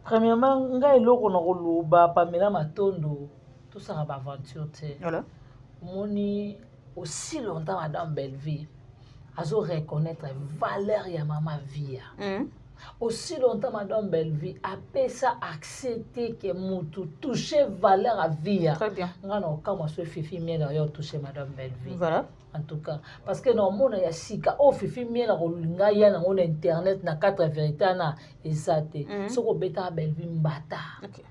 Premièrement, ngai eloko na koloba Pamela Matondo, tout ça va aventure te. Voilà. Moni aussi longtemps Madame Belleville a reconnaître valeur ya maman Via. Aussi longtemps Madame Belleville a pu ça accepter que mutu toucher valeur à Via. Très bien. Ngana ka moi Fifi Miel a toucher Madame Belleville. Voilà. En tout cas parce que non mona ya sika o Fifi Miel ko linga ya na on internet na 4 vérité na ezate. Soko beta Belleville mbata. OK.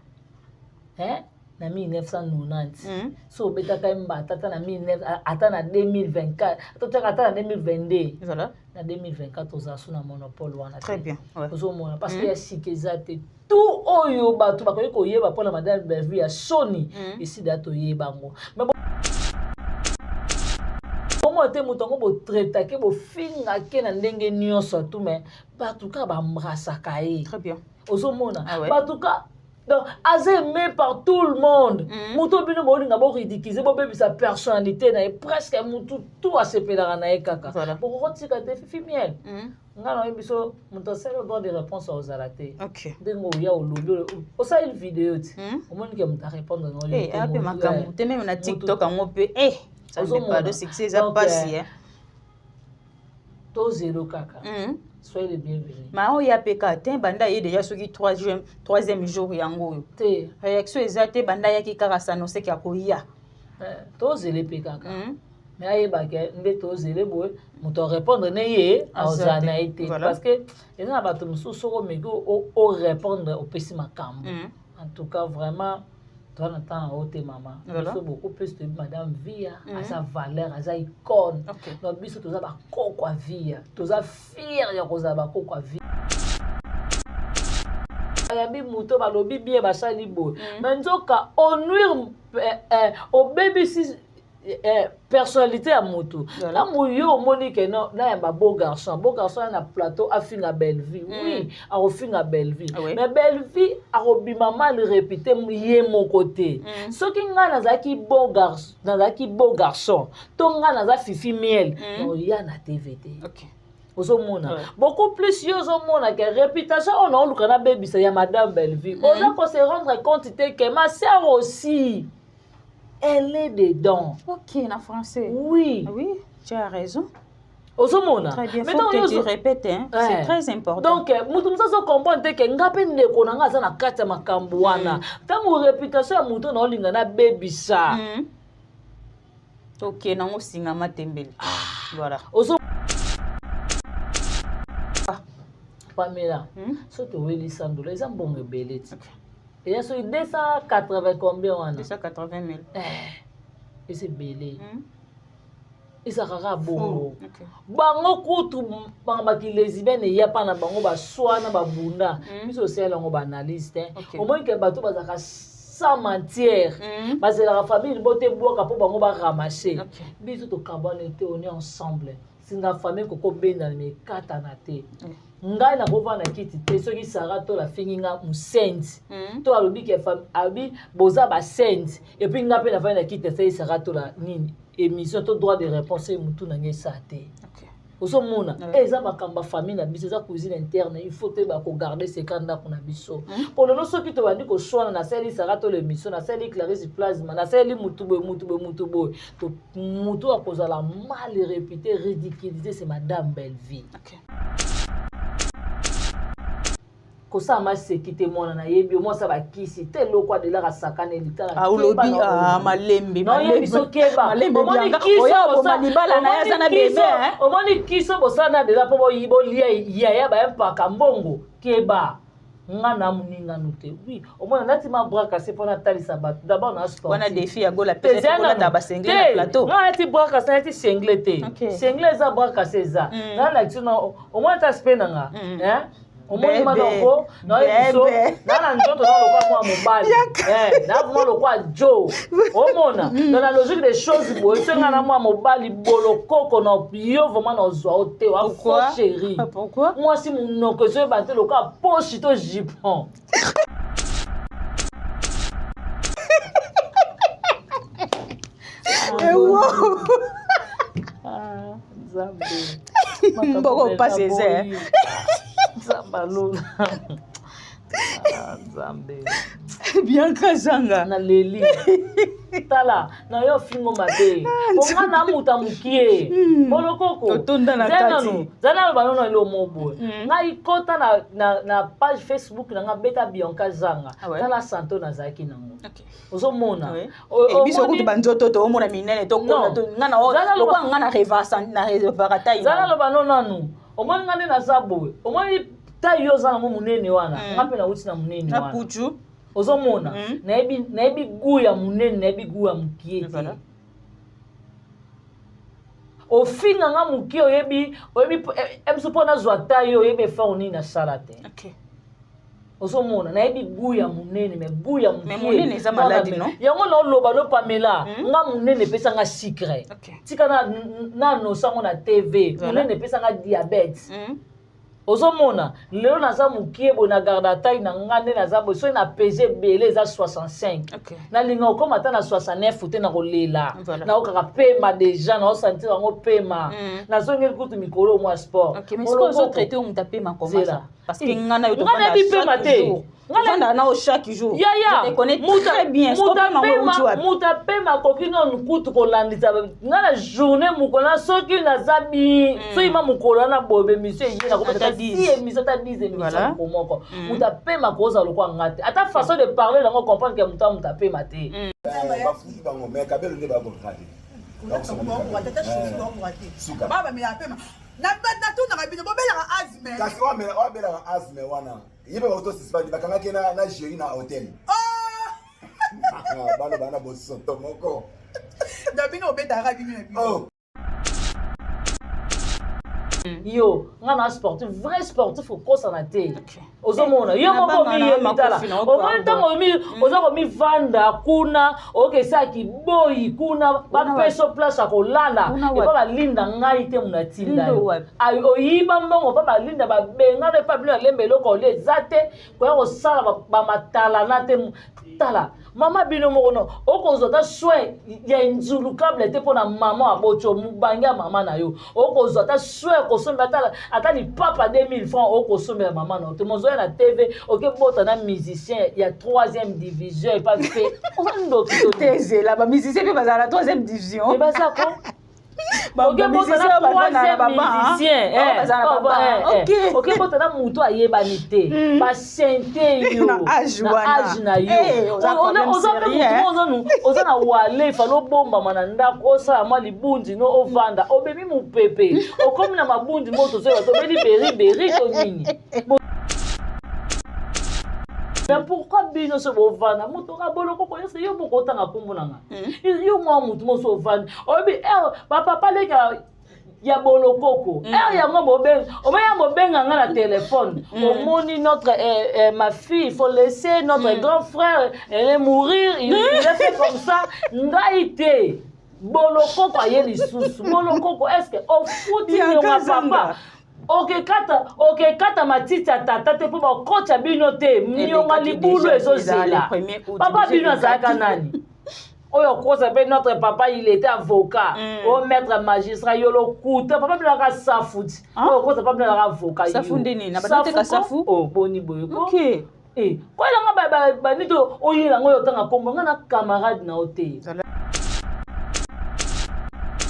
Hein? Na 1990. So beta ka mbata ta na 19 ata na 2024. Ata na 2022. Voilà. Na 2024 ozasu na monopole wana. Très bien. Ouais. Ozomona parce que ya sika ezate tout oyo bato bakoki koyeba pona Madame Belleville ya Sony ici dato yebango. Mais comment te mutongo bo traita ke bo finga ke na ndenge nyonso tout mais batuka ba mbrasaka ye. Très bien. Ozomona Ouais. batuka donc aimé par tout le monde. Muto bino bo linga bo ridiculiser bo bebi sa personnalité na presque mutu tout a se pedara na ekaka. Bo ko tika te Fifi Miel. Ngana biso muto selo droit de réponse aux alaté. OK. Dengo ya olobi o sa une vidéo ti. O moni ke muta répondre no le. Eh, ape makamu te même na TikTok en pe ça n'est pas de succès ça passe hein. To zéro kaka. Soyez les bienvenus. Ma o ya peka te banda ye déjà soki 3e jour yango. Te réaction ezate banda ya ki kaka s'annoncer ki akoya. To zéro peka. Mais aye ba ke nde to zéro boy muto répondre ne ye azana été parce que les gens bato mususu ko mego o répondre au pesi makambo. En tout cas vraiment toi n'entends haute maman. Il faut beaucoup plus de Madame Via à sa valeur, à sa icône. Donc biso toza ba kokwa Via, toza fier ya koza ba kokwa Via. Ayambi muto ba lobi bien ba sali bo. Mais nzoka honour au baby si personnalité à moto. Là moyo monique non là un beau garçon na plateau a fin à Belleville. Oui, a fin à Belleville. Mais Belleville a robima mal répété yé mon côté. Ce qui nga nazaki beau garçon, to nga naza Fifi Miel. Non ya na TVT. OK. Ozomona beaucoup plus yozomona que réputation on a lukana baby ça ya Madame Belleville. On a se rendre compte que ma sœur aussi elle est dedans. OK, en français. Oui. Oui, tu as raison. Ozomona. Très bien. Faut que tu répètes, hein. C'est très important. Donc, mutu msaso comprendre que ngape ndeko na nga za na kati ya makambo wana. Tango réputation ya mutu na olinga na baby ça. OK, nango singa matembele. Voilà. Pamela. Soto weli sandola, ils ont bon rebelle. Et il y a 280 combien 280 000. Et c'est belé. Et ça rara bon. Bango kutu bangaki lesbienne et ya pa na bango ba soa na ba bunda. Biso aussi là on ba analyste. Au moins que bato bazaka sans mentir. Parce que la famille bote boka po bango ba ramasser. Biso to kabane te on est ensemble. Singa famille koko benda me kata na te. Ngai na bova na kiti te soki sara to la finginga musendi to alobi ke fam abi boza ba sendi et puis nga pe na fa na kiti te sara to la nini émission to droit de réponse mutu na ngesa te. OK. Ozomona eza makamba famille na biso za cuisine interne il faut te ba ko garder secret na kuna biso. Pour le soki to bandi ko shwana na seli sara to l'émission na seli Clarisse Plasma na seli mutubo to mutu a posa la mal réputé ridiculisé c'est Madame Belleville. OK. Kosa ma sekite mona na yebi o mo sa ba kisi te lokwa de la ka sakane litala ulobi malembe no yebi so keba malembe oya bo malibala na ya sana bebe o moni kiso bo sana de la po bo yibo lia ya ba mpaka mbongo keba ngana muninga nute oui o mona nati ma bras cassé pona talisa bat d'abord na sport wana défi ya gola pese pona ta ba sengle na plateau ngati bras cassé nati sengle te sengle za bras cassé za na la tuna o mona ta spenanga hein Omoni manoko na ebiso na njoto na lokwa mwa mobali na vuma lokwa jo omona dans la logique des choses boy senga na mwa mobali bolokoko na yo vraiment na zwa ote wa fo chérie. Pourquoi moi si monoko so ba te lokwa poche to jipon Zambe mboko passer Zambalula Nzambe. Bianca Zanga. Na leli. Tala, na yo fingo mabe. Onga na muta mukie. Bolokoko. Otonda na kati. Zana banono ilo mobo. Nga ikota na page Facebook na nga beta Bianca Zanga. Tala santo na zaki nango. Ozo mona. Biso kutu banzoto to omona minene to kona to ngana o. Lokwa ngana revasa na revarata ina. Zana lo banono nu. Omoni ngane na zabo. Omoni ta yo zana mo munene wana. Ngape na uti na munene wana. Na puchu. Ozo mona. Na ebi gu ya munene na ebi gu ya mukie. Ofinga nga mukie oyebi emsupona zwata yo oyebi fa oni na salate. Okay. Ozo mona na ebi gu ya munene me gu ya mukie. Mais munene za maladi no? Yango na loba lo Pamela. Nga munene pesa nga secret. Tika na no sango na TV. Munene pesa nga diabète. Ozo mona lelo naza mukie bo na garde taille na ngane naza bo so na peser belé za 65. Na linga okoma ta na 69 te na kolela. Na okaka pema déjà na sentir ngo pema. Na so ngeli kutu mikolo mo sport. OK, mais ce qu'on traiter on tapema comment ça? Parce que ngana yo to pas chaque jour. Ngana na chaque jour. Je te connais très bien. Muta pema kokino nkutu kolandisa. Ngana journée mukona soki na zabi. So ima mukolo na bobe monsieur yi na komata 10 émissions ta 10 émissions komoko. Muta pema koza lokwa ngate. Ata façon de parler na comprendre que muta pema te. Ba futi bango mais kabelo ne ba ko kati. Baba me apema. Na tuna kabino bobela azme. Kasi wa bela azme wana. Yibe auto suspend bakanga kena na jeri na hotel. Balo bana boso to moko. Dabino obeta kabino na Oh. Yo, ngana sportif, vrai sportif au course en athée. Ozomona, yo moko mi yebitala. Omoni tango mi, ozako mi vanda kuna, oke saki boy kuna, ba peso place akolala. E pa ba linda ngai te munatinda. Ay oyiba mbongo pa ba linda ba benga ne pa bino lembe loko le zate, ko ya sala ba matala na te tala. Mama bino mono, okozo ta soin ya nzulu kable te pona mama abocho mubanga mama na yo. Okozo ta soin ko somba tala atali papa 2000 francs okosomba mama na. Te mozo na TV, OK bota na musicien ya 3e division et pas fait. On ndo teze là ba musicien pe bazala 3e division. Et baza ko OK bota na 3e musicien. OK bota na muto ayeba nite. Ba sente yo. Na age na yo. Oza na wale falo bomba mananda kosa ma libundi no ovanda. Obemi mu pepe. Okomi na mabundi moto so to beli beri to nini. Mais pourquoi bino so bovana muto ka boloko ko yese yo boko tanga kumbunanga. Yo mwa muto mo so vanda. Obi papa leka ya bolokoko. Ya ngo bobenga. Omeya bobenga nga na téléphone. Omoni notre ma fille, il faut laisser notre grand frère mourir. Il a fait comme ça. Ngaite. Bolokoko ayeli susu. Bolokoko est-ce que au foot ni ma papa. OK kata matiti tata te po ba kocha bino te. Mnyonga libulu ezozela. Papa bino azaka nani? Oyo kosa pe notre papa il était avocat. Au maître magistrat yolo kuta papa bila ka safuti. Oyo kosa papa bila ka avocat. Safunde ni na batete ka safu. Oh boni boyeko. OK. Kwa nga ba nito oyila ngoyo tanga kombo nga na camarade na ote.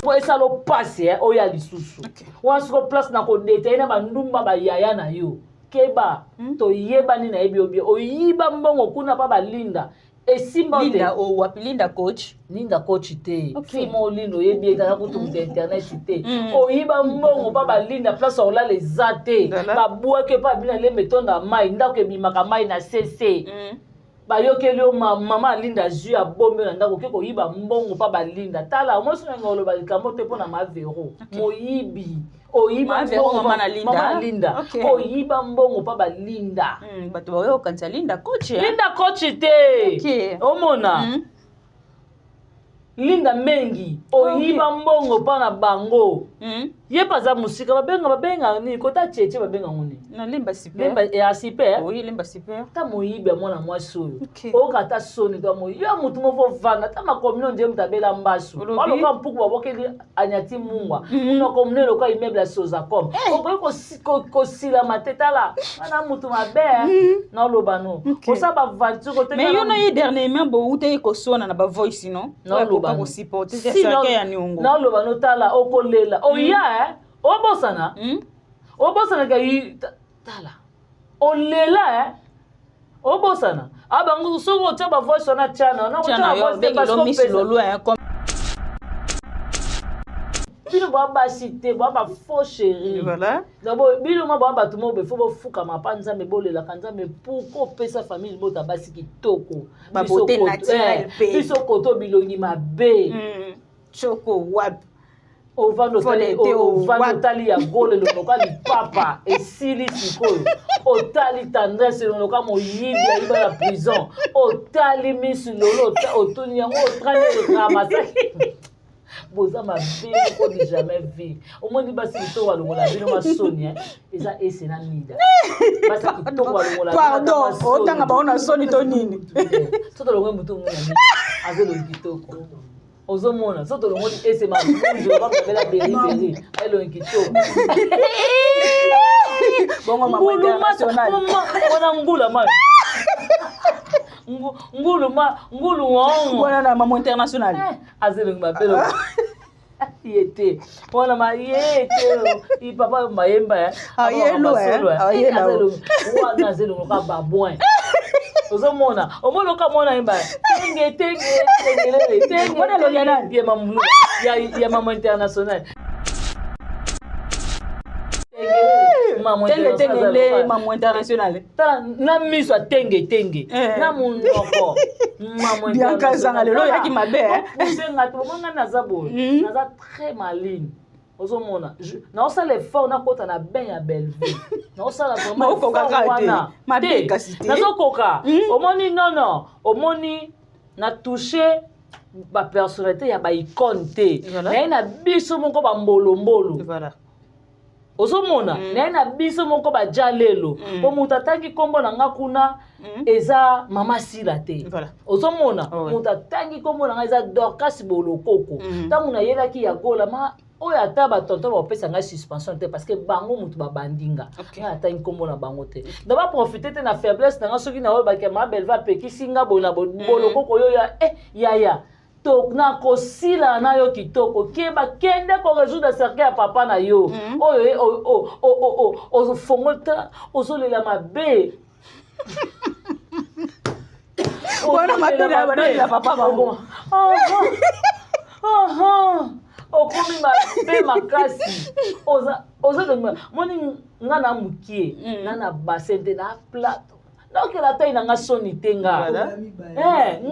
Pour ça lo passe oya lisusu. Once ko place na ko dete na bandumba ba yaya na yo. Keba to yeba ni na ebi obi oyiba mbongo kuna pa balinda. Esimba Linda o wapi Linda coach. Linda coach te. Fimo lindo yebi eta kutu mu internet te. Oyiba mbongo pa balinda place ola les ate. Ba buake pa bina le metonda mai ndako ebimaka mai na CC. Ba yokeli o mama Linda zu a bombe na ndako ke ko yiba mbongo pa balinda. Tala mo so ngolo ba likambo te pona ma vero. Moyibi. Oyiba mbongo mama Linda. Oyiba mbongo pa balinda. Bato ba yo kanisa Linda coach. Linda coach te. Omona. Linda mengi. Oyiba mbongo pa na bango. Ye paza musika babenga ni kota cheche babenga ngoni. Na limba super. Limba e a super. Oui, limba super. Ta moyibe mwana mwasi oyo. O kata soni to moyi. Yo mutu mo fo vanga ta makomino nje mutabela mbasu. Walo ka mpuku babokeli anyati mungwa. Muno komino loka immeuble a Sozacom. O ko sila mateta la. Wana mutu mabe na lobano. O sa ba vantu ko te. Mais yo na ye dernièrement bo ute ko sona na ba voice non? Na lobano. Ko supporter ça ya niongo. Na lobano tala o ko lela. O ya o bosana o bosana ka yi tala o lela o bosana abangu soko taba voice na chana na chana voice parce que miss lolo comme bino ba cité ba faux chéri voilà d'abord bino ma ba tout mo be fo bo fuka mapanza me bolela kanza me pour ko pesa famille mota basi kitoko ba beauté naturelle biso koto bilongi mabe choko wab ovando tali ya gole lokoka lipapa esili sikoyo otali tendresse lokoka moyibi ayiba na prison otali misi lolo otuni yango otrane ramasaki boza mabe ko di jamais vu omoni basi kitoko balongola bino masoni eza esena mida basi kitoko balongola pardon otanga baona soni to nini soto longo mutu muna mi azelo kitoko ozomona soto longo ese ma njo ba bela beri elo nkito bongo mama international wana ngula ma ngulu wong wana na mama international azelo ngabelo yete wana ma yete i papa mayemba ayelo ayelo wana azelo ka babouin ozomona omoloka mona imba tenge wana lo yana ya mama international tenge mama international na miso tenge na munoko mama bien kazanga lelo yaki mabe usenga to manga nazabo naza très maligne ozomona na osala effort na kota na bain ya Belleville na osala vraiment wana mabe kasite nazokoka omoni non omoni na toucher ba personnalité ya ba icône te na na biso moko ba mbolo voilà ozomona na na biso moko ba jalelo po mutatangi kombo na nga kuna eza mama sila te ozomona mutatangi kombo na nga eza Dorcas Bolokoko tangu na yelaki ya gola ma oyo ata batonto bapesa ngai suspension te parce que bango mutu babandinga ngai ata nkombo na bango te daba profiter te na faiblesse na nga soki na oyo bakema Belleville apekisi nga bona Bolokoko oyo yaya to na kosila na yo kitoko keba kende ko résoudre cercle ya papa na yo oyo ozofongota ozolela mabe wana mabe na papa bango okomi mabe makasi oza moni nga na mukie nga na bassin te na plateau nakela tai na nga soni te nga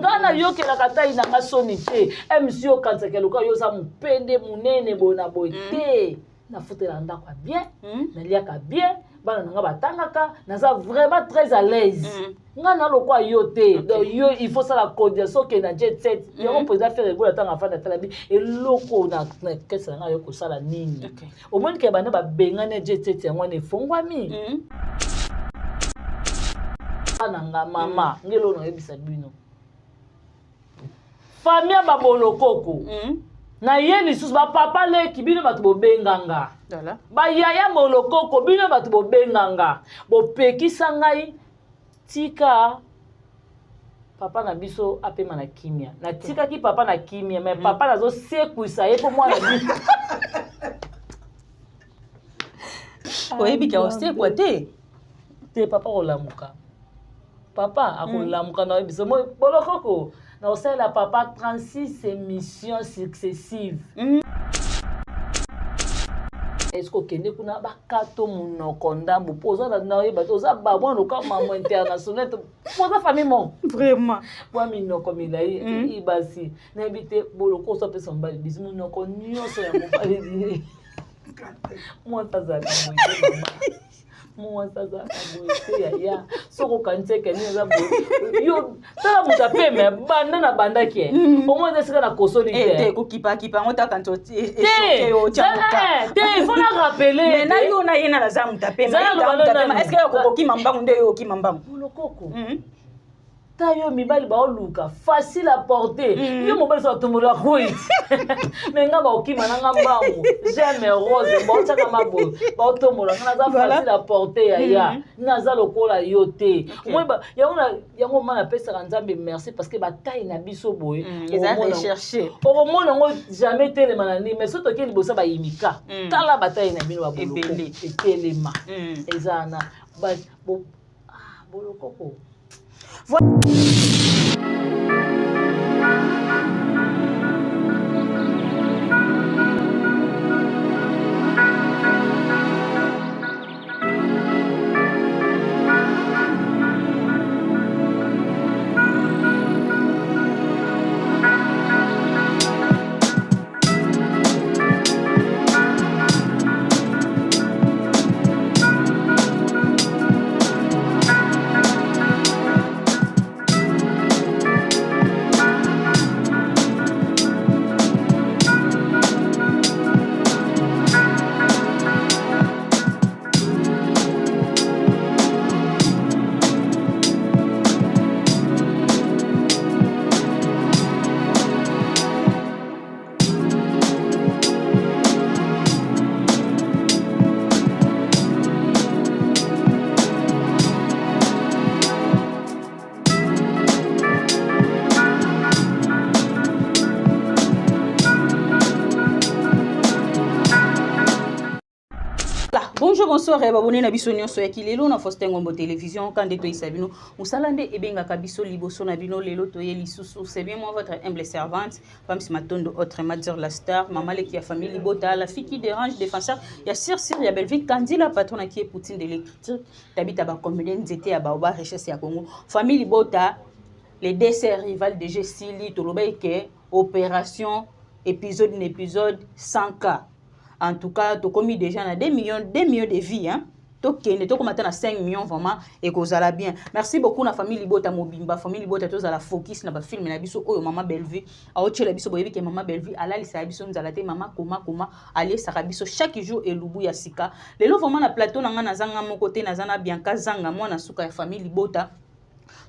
nga na yokelaka tai na nga soni te mc okanisaka eloka yo oza mopende monene boye na boye te nafutela ndako ya bien naliaka bien bana na nga batangaka naza vraiment très à l'aise nga na lokwa yo te yo il faut sala coordination soki na jet set yango président faire regola ntango afanda tala bi eloko na kese na nga yo kosala nini omoni ke bana babengani jet set yango wana efongwami nanga mama ngelo na yebisa bino famille babolokoko na ye lisusu bapapa leki bino bato bobenganga bayaya bolokoko bino bato bobenganga bopekisa ngai tika papa na biso apema na kimia na tikaki papa na kimia mais papa nazosekwisa ye mpo mwana biso oyebi ka osekwa te papa olamuka papa akolamuka na biso bolokoko na osalela papa 36 émissions successives est-ce que okende kuna bakato monoko ndambo mpo oza na oyeba te oza babwana loka mama international poza famille mon vraiment bwa minoko milai ibasi nayebi te boloko osapesa mobali bisi monoko nyonso ya mobali mwata azali moye mama moi ça ya soko kantseke ni za yo tala mutape me banda na banda ki au moins est-ce que na kosoli te ko kipa ngota kanto et yo tiamoka te faut la rappeler mais na yo na yena la za mutape est-ce que ko ki mambangu nde yo ki mambangu lokoko ta yo mibali ba oluka facile à porter yo mobali so tumura koi mais nga ba okima na ngambangu j'aime rose ba otaka mabo ba otomura na za facile à porter ya na za lokola yo te moi ba yango mana pesa nzambe merci parce que ba taille na biso boye ils a recherché au moins ngo jamais tele manani mais soto ke libosa ba yimika tala ba taille na bino ba boloko etelema ezana ba boloko Bonjour, bonsoir, et abonné na biso nyonso ya kilelo na Faustin Ngombo télévision quand de toisa bino musalande ebenga kabiso liboso na bino lelo toye lisusu c'est bien moi votre humble servante Pam Matondo autrement dire la star maman qui a famille Bota la fille qui dérange défenseur ya Sir ya Belvique Kandi la patronne qui est Poutine de l'écriture d'habita ba comédien nzete ya ba recherche ya Congo famille Bota les desserts rivales de Gessili tolobeke opération épisode 100K. En tout cas, tu as commis déjà 2 millions de vies. Hein? Tu as commis 5 millions vraiment et que ça bien. Merci beaucoup à la famille Libota Mobimba. Famille Libota, tu as la focus dans le film. Oh, Maman Bellevue. A autre la biso boyebi que Maman Bellevue. Ala li sa biso nzalate Maman Koma. Allez, ça rabiso chaque jour et lubu ya sika. Les lots vraiment na plateau na zanga mon côté na zana Bianca zanga moi na suka ya famille Libota.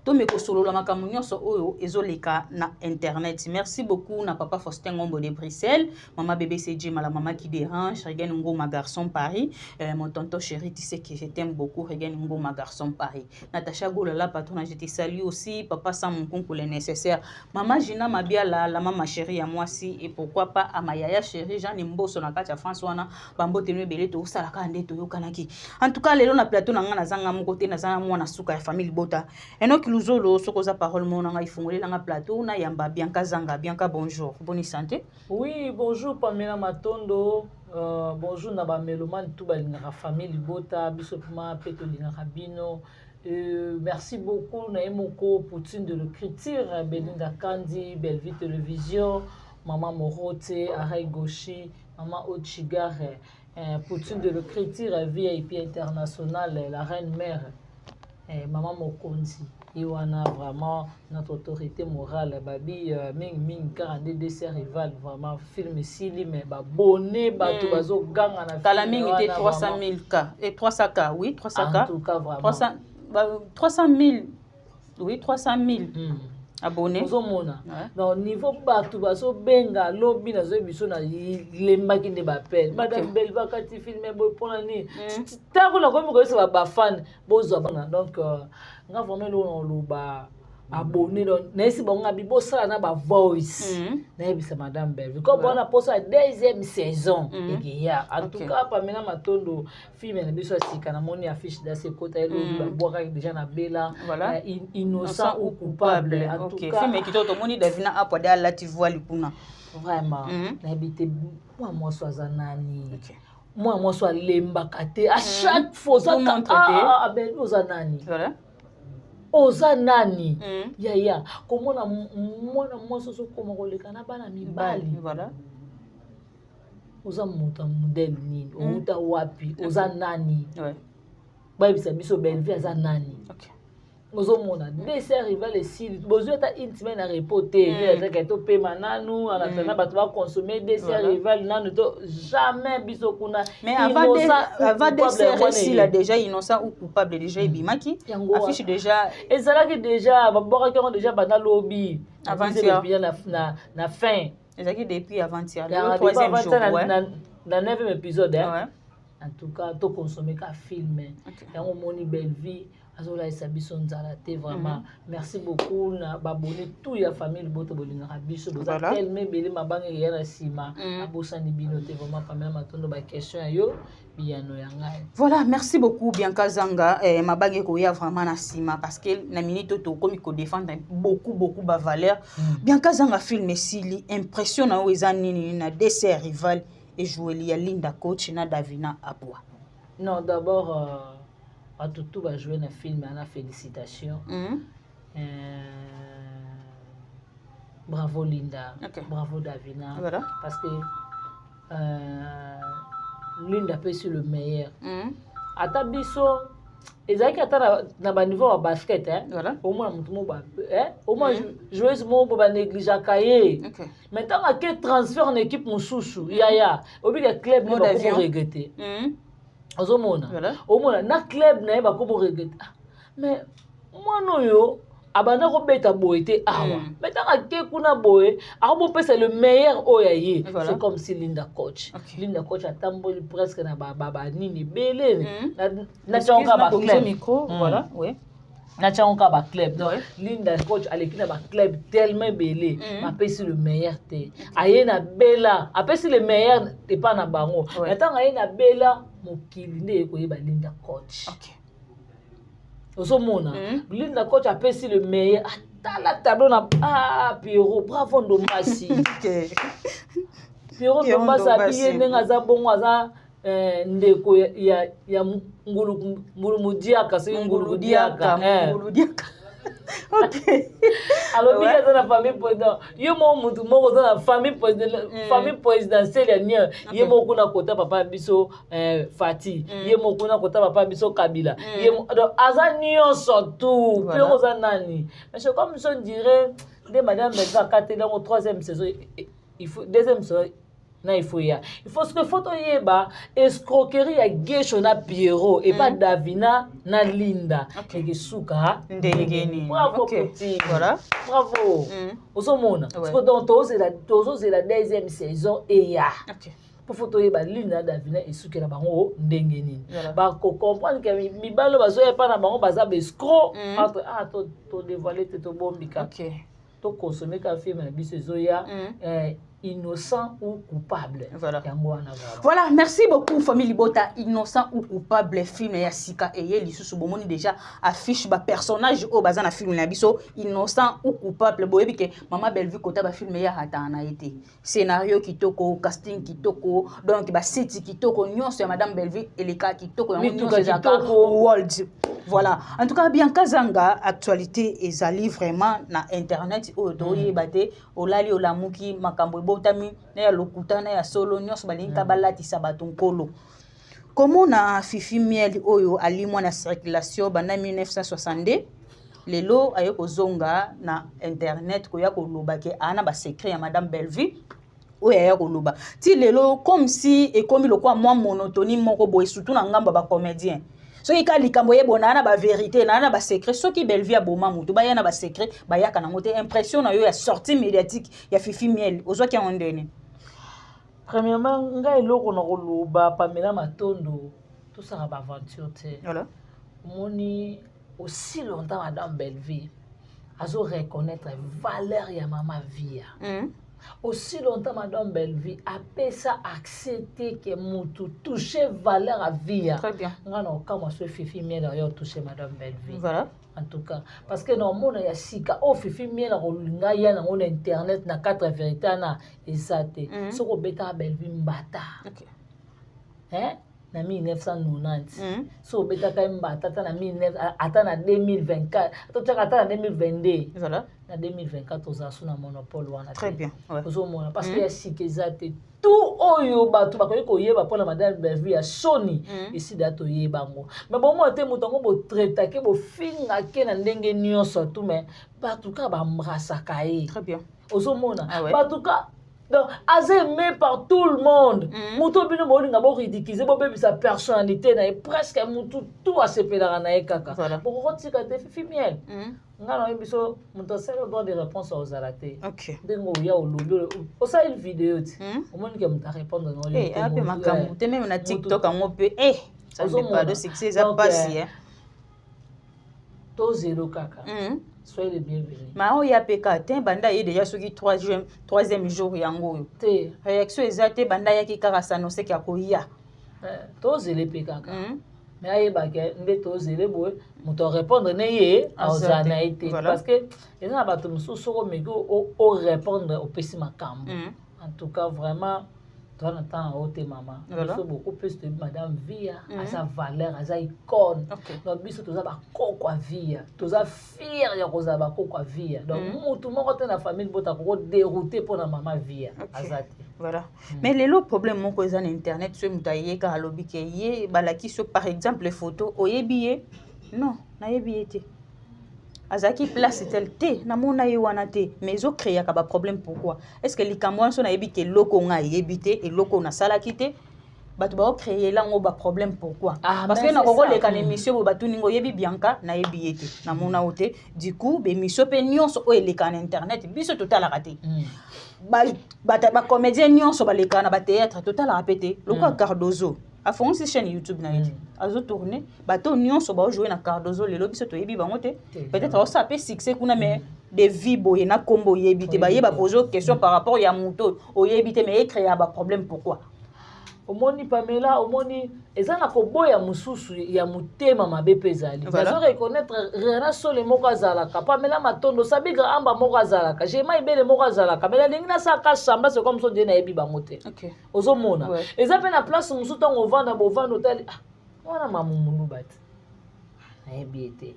Tomeko solo la makambo nyonso oyo ezoleka na internet. Merci beaucoup na papa Faustin Ngombo de Bruxelles, maman bébé CJ la maman qui dérange, Regan Ngo ma garçon Paris, mon tonton chéri, tu sais que je t'aime beaucoup, Regan Ngo ma garçon Paris. Natacha Golala patron, je te salue aussi, papa sans mon concours le nécessaire. Maman Gina Mabia la maman chérie à moi aussi et pourquoi pas à ma yaya chérie Jean Mboso na katia François na bambo tenu belé to sala ka ndé to yokanaki. En tout cas lelo na plateau na nga zanga mon côté na zanga moi na suka ya famille Bota. Enoki Luzolo sokoza parole mon nga ifungole na plateau na yamba Bianca Zanga. Bianca bonjour. Bonne santé. Oui, bonjour Pamela Matondo. Bonjour na ba meloman tout ba na famille Bota bisopuma peto na rabino. Merci beaucoup na emoko Poutine de l'écriture Belinda Kandi, Bellevue Télévision, Maman Morote, Aray Goshi, Maman Ochigare, Poutine de l'écriture VIP international, la reine mère, Maman Mokonzi. Iwana vraiment notre autorité morale babi ming 42 desserts rival vraiment film sili mais ba bonnet ba to bazo ganga na kala ming était 300 000 k et 300 k oui 300 k en tout cas vraiment 300 000 oui 300 000 abonnés ozomona donc niveau bato baso benga lobi na zo biso na lembaki nde ba peine madame Belva kati filmer boy pona ni tango na komi ko se ba fan bozo bana donc nga vraiment lo ba abonné donc nesi bonga bi bosala na ba voice na ebisa madame Belva comme on a posé la deuxième saison et ya en tout cas Pamela Matondo film na biso sika na moni affiche da se kota elo ba boka déjà na bela innocent ou coupable en tout cas film qui to moni davina apo da la tu vois lipuna vraiment na habité moi soazanani moi soit lemba kate à chaque fois ça ben ozanani voilà ozanani ya komona mwana mwaso so koma koleka na bana mibali voilà oza muta modèle nini outa wapi oza nani bayebisa biso Bellevue aza nani. OK. Ozomona deux sœurs rivales esili bozwi ata intime na reporter ezaka to pema nanu anatana bato ba consommer deux sœurs rivales nanu to jamais biso kuna. Mais avant des sœurs ici là déjà innocent ou coupable déjà ebimaki affiche déjà ezalaki déjà babokaki yango déjà banda lobi avant-hier na fin ezalaki depuis avant-hier le troisième jour na 9e épisode en tout cas to consommer ka film yango moni Bellevue azolaisa biso nzala te vraiment. Merci beaucoup na babone tout ya famille boto bolingaka biso boza tellement belé mabanga ya na sima abosani bino te vraiment Pamela Matondo ba question ya yo biyano ya ngai. Voilà, merci beaucoup Bianca Zanga mabanga ko ya vraiment na sima parce que na minute to komi ko défendre beaucoup ba valeur. Bianca Zanga film esili impression na eza nini na dessert rival et jouer ya Linda Coach na Davina Abwa. Non, d'abord tout va jouer dans le film, félicitations. Bravo Linda, bravo Davina. Voilà. Parce que Linda peut sur le meilleur. Atabiso, ezaki ata na niveau de basket voilà. Au moins au moins joueuse mo ba négliger kaye. Maintenant que transfert en équipe mususu yaya, obiga club ni ba ko regretter. Ozomona omona na club na ba ko regretter. Mais moi no yo abana ko beta boité awa. Maintenant que kuna boé, abo pesa le meilleur oyaye. C'est comme si Linda Coach. Linda Coach a tamboli presque na baba nini belé na chonka ba club micro voilà oui. Na chonka ba club. Linda Coach aleki na ba club tellement belé, ma pesi le meilleur te. Aye na bela, apesi le meilleur te pas na bango. Maintenant aye na bela mokili nde ko yeba Linda Coach. OK. Ozomona Linda Coach apesi le meilleur ata la tableau na Pierrot bravo Ndombasi. Pierrot Ndombasi abiye ndenga za bongo aza ndeko ya ngulu mudiaka c'est ngulu diaka OK. Alors bien dans la famille président yo mo mutu moko dans la famille présidentielle ya nia ye mo kuna kota papa biso Fati ye mo kuna kota papa biso Kabila ye donc azanio surtout pero za nani mais c'est comme si on dirait de madame Benga Katela au 3e saison il faut 2e saison na il faut ce que photo yeba escroquerie ya Gesho na Pierrot et pas Davina na Linda et suka ndengeni. Bravo petit voilà bravo osomona parce que donc c'est la 2e saison et ya pour photo yeba Linda Davina et suka na bango ndengeni ba ko comprendre que mibalo bazo pas na bango baza escroc entre to dévoiler to bombika to consommer ka film na biso zoya innocent ou coupable. Voilà, merci beaucoup famille Libota. Innocent ou coupable film ya sika eye lisusu bomoni déjà affiche ba personnage au bazana film na biso innocent ou coupable boyebi ke Mama Bellevue kota ba film ya hata na été. Scénario kitoko, casting kitoko, donc ba site kitoko nyonso ya Madame Bellevue eleka kitoko ya nyonso ya world. Voilà. En tout cas Bianca Zanga actualité ezali vraiment na internet o doye bate olali olamuki makambo botami na ya lokuta na ya solo nyonso balinga balatisa bato nkolo. Comment na Fifi Miel oyo alimwa na circulation banda 1962 lelo ayeko zonga na internet ko ya ko lobake ana ba secret ya Madame Bellevue oyo ya ko loba ti lelo comme si ekomi lokwa mwa monotonie moko boye surtout na ngamba ba comédien. Soki ka likambo yebona na ba vérité na ba secret soki Bellevue aboma mutu ba yana ba secret ba yaka na ngote impression na yo ya sortie médiatique ya Fifi Miel ozwa ki ondene. Premièrement nga eloko na koloba Pamela Matondo tout ça ba aventure te. Voilà. Moni aussi longtemps Madame Bellevue azo reconnaître valeur ya mama via. Aussi longtemps Madame Bellevue a pesa accepter que mutu toucher valeur à vie. Très bien. Ngana kama so Fifi Miel yo toucher Madame Bellevue. Voilà. En tout cas parce que non mona ya sika o Fifi Miel ko linga ya na on internet na 4 vérité na ezate. Soko beta Bellevue mbata. OK. na 1990 so obetaka mbata ata na 19 ata na 2024 ata na 2022 voilà na 2024 tozala so na monopole wana très bien ozomona parce que ya sika eza te tout oyo bato bakoki koyeba mpona madame Bellevue ya soni esida toyeba yango me bomona te moto yango botretake bofingake na ndenge nyonso tu me bato kaka bambrasaka ye très bien ozomona bato ka donc aza aimé par tout le monde moto bino bolinga boridikize bobebisa personnalité na ye presque motu tout asepelaka na ye kaka bokokotika te fifi miel nga na ye biso moto asali droit de réponse ozala te ndenge oya olobi osali video ti omoni ke moto arépondre ape makambo te meme na tiktok yango mpe ça ne pas de succès eza pasi tozelo kaka soyez les bienvenus. Ma oya peka te banda ye déjà soki troisième jour yango te réaction ezate banda ya ki kaka s'annoncer ka koya tozele peka mais ayeba ke nde tozele boy moto répondre ne ye azana été parce que eza bato mususu ko meki o répondre au pesi makambo en tout cas vraiment toi n'entends haute maman biso beaucoup plus de madame Via à sa valeur à sa icône donc biso toza ba kokwa Via toza fier ya koza ba kokwa Via donc mutu moko te na famille bota ko dérouter pour na maman Via azati voilà mais le problème moko eza na internet so mutaye ka alobi ke ye balaki so par exemple les photos oyebi non na yebi te azaki place tel te na mona ye wana te mais zo créer ka ba problème pourquoi est-ce que likambo so na yebi ke loko nga yebité et loko na sala kité bato ba créer là ngo ba problème pourquoi parce que na ko le kan émission bo batu ningo yebi Bianca na yebi ete na mona ote du coup be mission pe nyonso o ele kan internet biso total a raté ba comédien nyonso ba le kan ba théâtre total a répété loko Cardozo a fond cette chaîne YouTube na yeti azo tourner bato nyonso ba jouer na Cardozo lelo biso to yebi bango te peut-être ça peut succès kuna mais des vies boye na kombo yebi te ba yeba poser question par rapport ya muto o yebi te mais créer ba problème pourquoi omoni Pamela omoni ezana ko boya mususu ya mutema mabe pezali bazo reconnaître Rera Sole moko azalaka Pamela Matondo sabiga amba moko azalaka Jema Ibele moko azalaka mais lingina saka samba c'est comme ça de na yebi bangote ozomona eza pe na place mususu tango vanda bo vanda tali wana mamumunu bati na yebi ete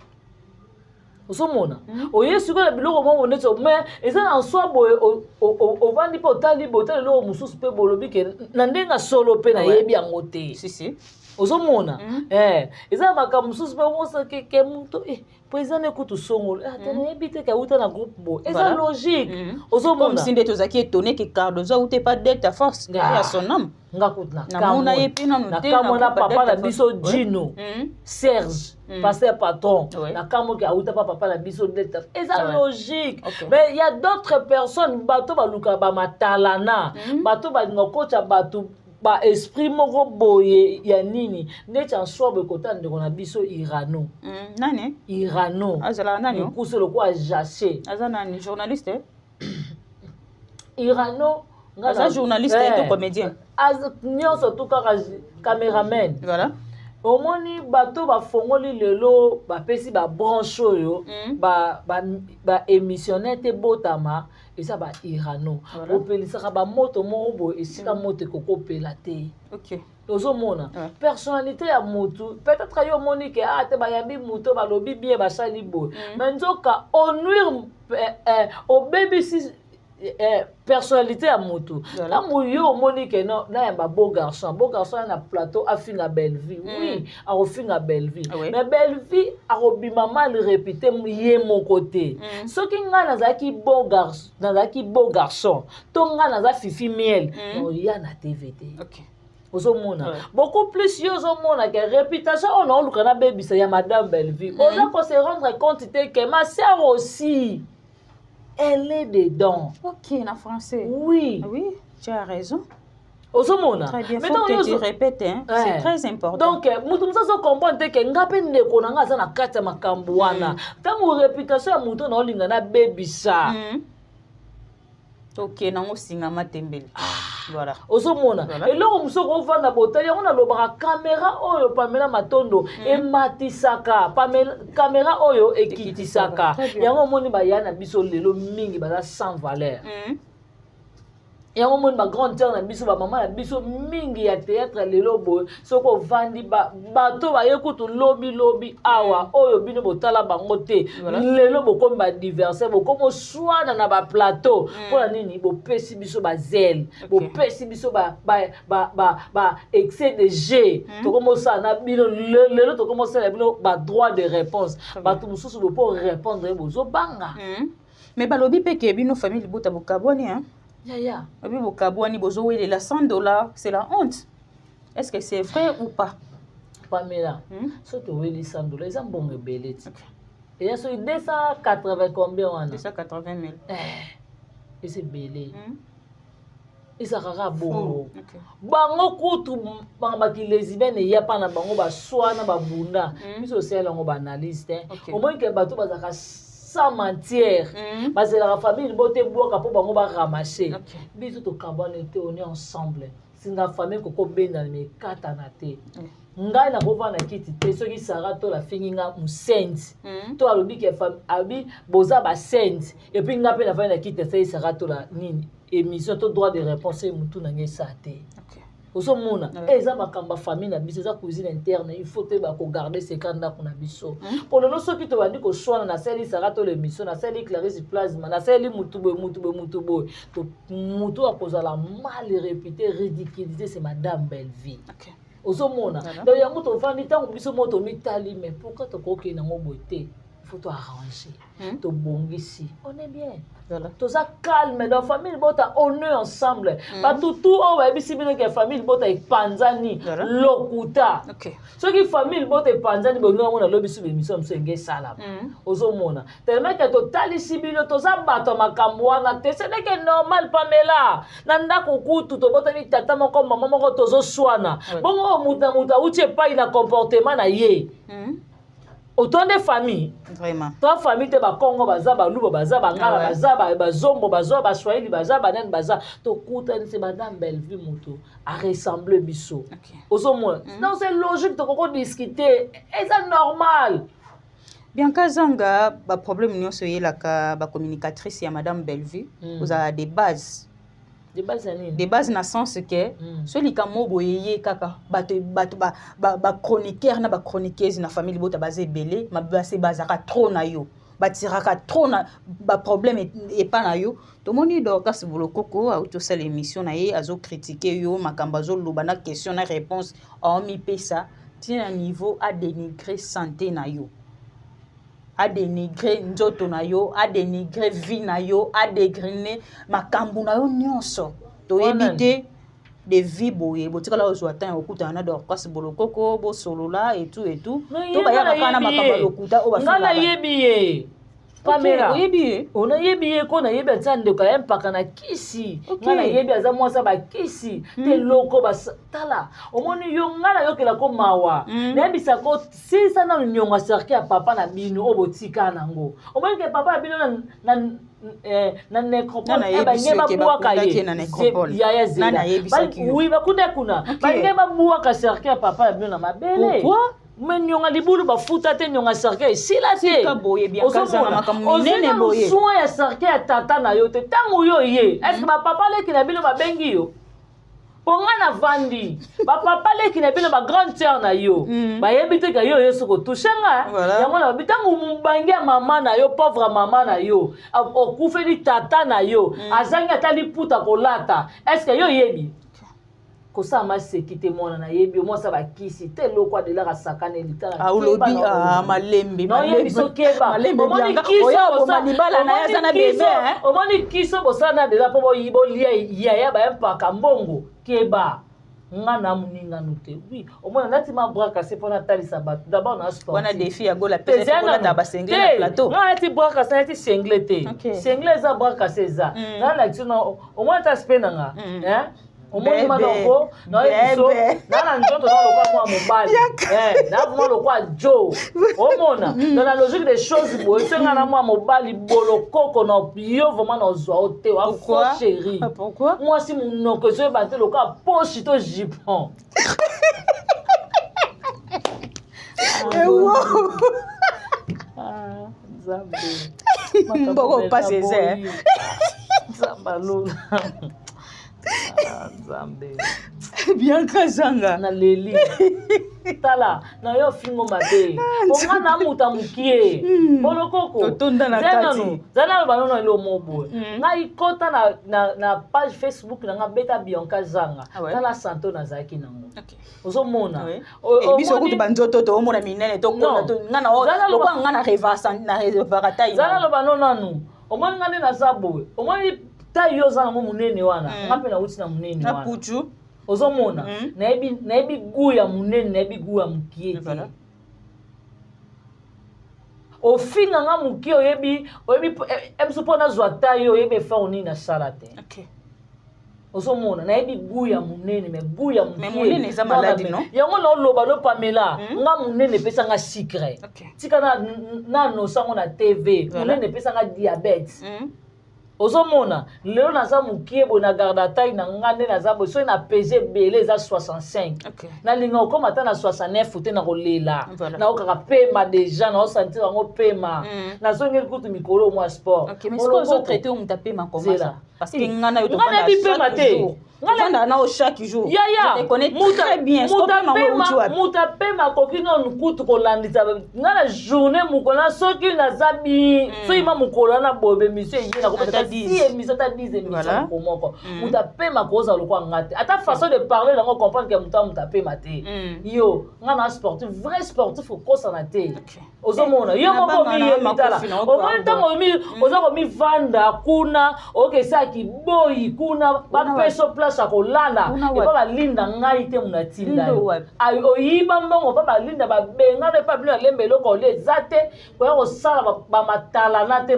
ozomona oyesu ko na biloko mo neto mais eza na swa boye ovandi po tali botali lo mususu pe bolobi ke na ndenga solo pe na yebi yango te si ozomona eza makambo mususu pe wosa ke muto po eza ne kutu songolo te na yebi te ka uta na groupe bo eza logique ozomona comme si ndeto zaki étonné que Cardozo ou pas d'être force à son homme nga kutna kamona yepi na noté na kamona papa na biso Gino Serge pasteur patron na kamo ki auta papa na biso d'être eza logique mais il y a d'autres personnes bato baluka ba matalana bato ba ngokocha bato ba esprit moko boye ya nini ndeti en sobe kota ndeko na biso Irano nani Irano azala nani kuselo ko ajaché azala nani journaliste Irano nga journaliste et comédien nyonso tout kaka caméraman voilà omoni bato bafongoli lelo bapesi babranche oyo ba émissionnaire te botama eza ba Irano opelisaka bamoto moko boye esika moto ekokopela te ozomona personnalité ya motu peut-être yo omoni ke te bayambi moto balobi bien basali boye mais nzoka onuire obebisi personnalité à moto là yo moni que non na ba beau garçon na plateau a fin à Bellevue oui a refin à Bellevue mais Bellevue a robima mal répété yé mon côté ce qui nga nazaki beau garçon to nga naza fifi miel no ya na TVT ozomona beaucoup plus yo ozomona que réputation on a luka na bebisa ya madame Bellevue on doit se rendre compte que ma sœur aussi elle est dedans. Ok, en français. Oui. Oui, tu as raison. Ozomona. Très bien, faut que tu répètes, hein. C'est très important. Donc, mutu msazo comprendre que ngape ndeko na ngaza na kata makambo wana. Tango réputation ya mutu na olinga na bebisa. Ok, nango singa matembeli. Voilà. Ozomona. Et là on musoko vanda botali on a lobaka caméra oyo Pamela Matondo e matisaka caméra oyo ekitisaka. Yango moni ba yana biso lelo mingi ba sans valeur. yango moni ba grande sœur na biso ba maman na biso mingi ya théâtre lelo boye soko vandi bato ba yekutu lobi awa oyo bino botala bango te lelo bokomi ba diversaire bokomo swana na ba plateau pona nini bopesi biso ba zèle bopesi biso ba excès de jeu tokomo sa na bino lelo tokomo sa bino ba droit de réponse bato mususu bo pour répondre bozo banga mais balobi peke bino famille libota bokabwani hein. Ya. Abi bokabwani bozo wele la $100, c'est la honte. Est-ce que c'est vrai ou pas? Pamela, surtout wele $100, ils ont bon rebelle. Et il y a sur 280 combien on a? 280 000. Et c'est belé. Et ça rara bon. Bango kutu banga ki lesbienne et ya pa na bango ba soa na ba bunda. Miso c'est là on ba analyste. Au moins que bato bazaka sans mentir parce que la famille bote boka po bango ba ramasser biso to kabane te on est ensemble singa famille koko benda me kata na te ngai na bova na kiti te soki sara to la finginga musendi to alobi ke famille abi boza ba send et puis nga pe na famille na kiti te sara to la nini émission to droit de réponse mutu na ngesa te oso mona eza makamba famille na biso eza cuisine interne il faut te ba ko garder secret ndako na biso pour le soki to bandi ko shwana na seli sara to l'émission na seli Clarisse Plasma na seli mutubo to mutu akozala mal réputé ridiculisé c'est madame Belleville oso mona donc ya mutu ofandi tango biso moto mitali mais pourquoi to ko ke na ngobote il faut to arranger to bongisi on est bien voilà to ça calme dans famille bota on est ensemble pas tout on va bisi bino que famille bota ipanzani lokuta ce qui famille bota ipanzani bongo mona lobi su émission msenge sala ozo mona tellement que total ici bino to ça bato makambo wana te c'est que normal Pamela na ndako kutu to bota ni tata moko maman moko tozo swana bongo muta uti pas ina comportement na ye autant de famille vraiment toi famille te ba Congo baza ba lubo baza ba ngala baza ba zombo baza ba swahili baza ba nen baza to kuta ni c'est madame Belleville moto a ressembler biso ozo moi non c'est logique to koko discuter et c'est normal bien kazanga ba problème nyonso yelaka ba communicatrice ya madame Belleville vous avez des bases des bases na sens que celui qui mobo yeye kaka ba chroniqueur na ba chroniqueuse na famille bota basé belé ma basé bazaka trop na yo batiraka trop na ba problème et pas na yo to moni do kasi bolokoko auto sala émission na ye azo critiquer yo makamba zo loba na question na réponse en mi pesa tient un niveau à dénigrer santé na yo a dénigrer nzoto na yo a dénigrer vie na yo a dégriner makambu na yo nyonso to éviter de vie boye botikala ozwa tan okuta na do kasi bolokoko bo solola et tout to ba ya kana makamba lokuta o ba ngala yebiye Pamela on a yebiye ko na yebi tsande ka empaka na kisi ngala yebi aza mwasa ba kisi te loko ba tala omoni yo ngala yo kela ko mawa na bisa ko si sana nyonga serke ya papa na bino obotika nango omoni ke papa na bino na necropole ba ngeba buwa ka ye ya ya zela oui ba kuda kuna ba ngeba buwa ka serke ya papa na bino na mabele mais nyonga libulu ba futa te nyonga serke sila te boye bien kazanga makambo nene boye soin ya serke ya tata na yo te tango yo ye est-ce que ba papa leki na bino ba bengi yo ponga na vandi ba papa leki na bino ba grande sœur na yo ba yebite ka yo yeso ko touchenga yango na bitango mumbangi ya mama na yo pauvre mama na yo okufeli tata na yo azangi atali puta kolata est-ce que yo yebi kosa ma sekite mona na yebi mo sa ba kisi te lokwa de la sakane litala ulobi malembe malembe omoni kiso manibala na ya sana bébé omoni kiso bosana de la po yibo lia ya ba mpaka mbongo keba ngana muninga note oui omona nati ma bras cassé pona talisa bat d'abord na sport wana défi ya gola pesa pona ta ba single na plateau nati bras cassé nati single te single za bras cassé za na la tino omona ta spenanga omoni maloko na yeso na njoto na lokwa kwa mobali na vuma lokwa jo omona dans la logique des choses bo senga na mwa mobali bolokoko na yo vraiment na zwa ote wa ko chérie pourquoi moi si mon noko zo ba te lokwa poche to jipon zambe mboko pas c'est zamba lula Nzambe. Bien Kazanga. Na leli. Tala, na yo fingo mate. Onga na muta mukie. Bolokoko. Otonda na kati. Zana banono ilo mobo. Nga ikota na page Facebook na nga beta Bianca Zanga. Tala santo na zaki nango. Okay. Ozo mona. Biso kutu banzoto to mona minene to kona to ngana lokwa ngana revara tai. Zana lo banono nu. Omoni ngane na zabo. Omoni tai yo zana mo munene wana. Ngape na uti na munene wana. Na puchu. Ozo mona. Na ebi gu ya munene na ebi gu ya mukie. Ofinga nga mukie oyebi emsupona zwa tai oyebi fa oni na salate. Okay. Ozo mona na ebi gu ya munene me gu ya mukie. Mais munene eza maladi no? Yango na loba lo Pamela. Nga munene pesa nga secret. Tika na no sango na TV. Munene pesa nga diabète. Ozo mona lelo naza mukie bo na garda taille na ngande naza bo so na peser belé za 65. Na linga okoma ta na 69 te na kolela. Na okaka pema déjà na sentir ngo pema. Na zongi kutu mikolo mo sport. OK, mais ce qu'on se traiter on pema comment ça? Parce que ngana yo to pema te. Ngana na chaque jour. Je te connais très bien. Muta pema kokino nkutu kolandisa. Ngana journée mukona soki na zabi. So ima mukolo na bobe monsieur yi na komata 10 émissions ta 10 émissions komoko. Muta pema koza lokwa ngate. Ata façon de parler là on comprend que muta pema te. Yo, ngana sportif, vrai sportif ko sana te. Ozomona yo moko mi mitala. Omoni tango mi ozako mi vanda kuna, OK ça ki boyi kuna ba peso place akolala e ba linda ngai te munatinda. Ay oyiba mbongo ba linda ba benga ne pa bino lembelo ko le zate ko ya kosala ba matala na te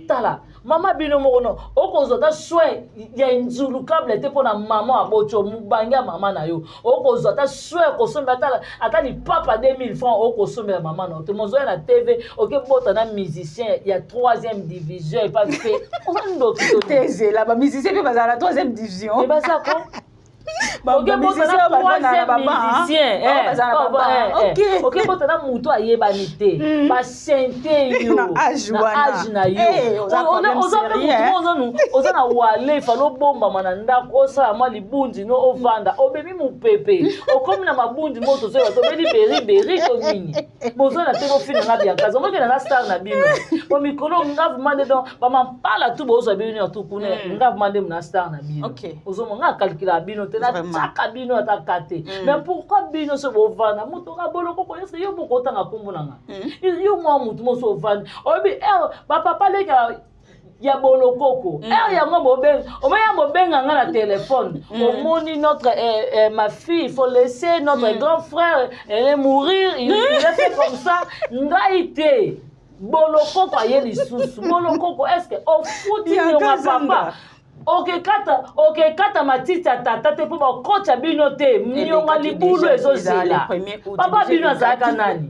tala. Mama bino mokono okozota soin ya inzulukable te pona mama abocho mubanga mama na yo. Okozota soin kosomba tala atali papa 2000 francs okosomba mama na te mozo na TV OK bota na musicien ya 3e division et pas fait. On va nous teze là ba musicien pe bazala 3e division. Et ça quoi? Ok, bota na 3e musicien. OK bota na muto ayeba ni te. Ba sente yo. Na age na yo. Oza na wale falo bomba mananda kosa ma libundi no ovanda. Obebi mupepe. Okomi na mabundi moto so to beli beri to nini. Bozo na teko fina na bien kazo. Mo ke na star na bino. Bo mikolo ngav mande don ba mampala tu bozo bino to kune ngav mande na star na bino. Ozo mo nga calcula bino te na chaka bino atakate. Mais pourquoi bino so bovana muto ka boloko ko yese yo boko tanga kumbunanga. Yo mo muto mo so vana. Obi ba papa le ya bolokoko. Ya mo ben. O ma ya mo benga nga na téléphone. Omoni notre ma fille, il faut laisser notre grand frère mourir. Il a fait comme ça. Ngaite. Bolokoko ayeli susu. Bolokoko est-ce que au foot yo ma papa OK kata matiti tata te po ba kocha bino te mnyonga libulu ezozela. Papa bino azaka nani?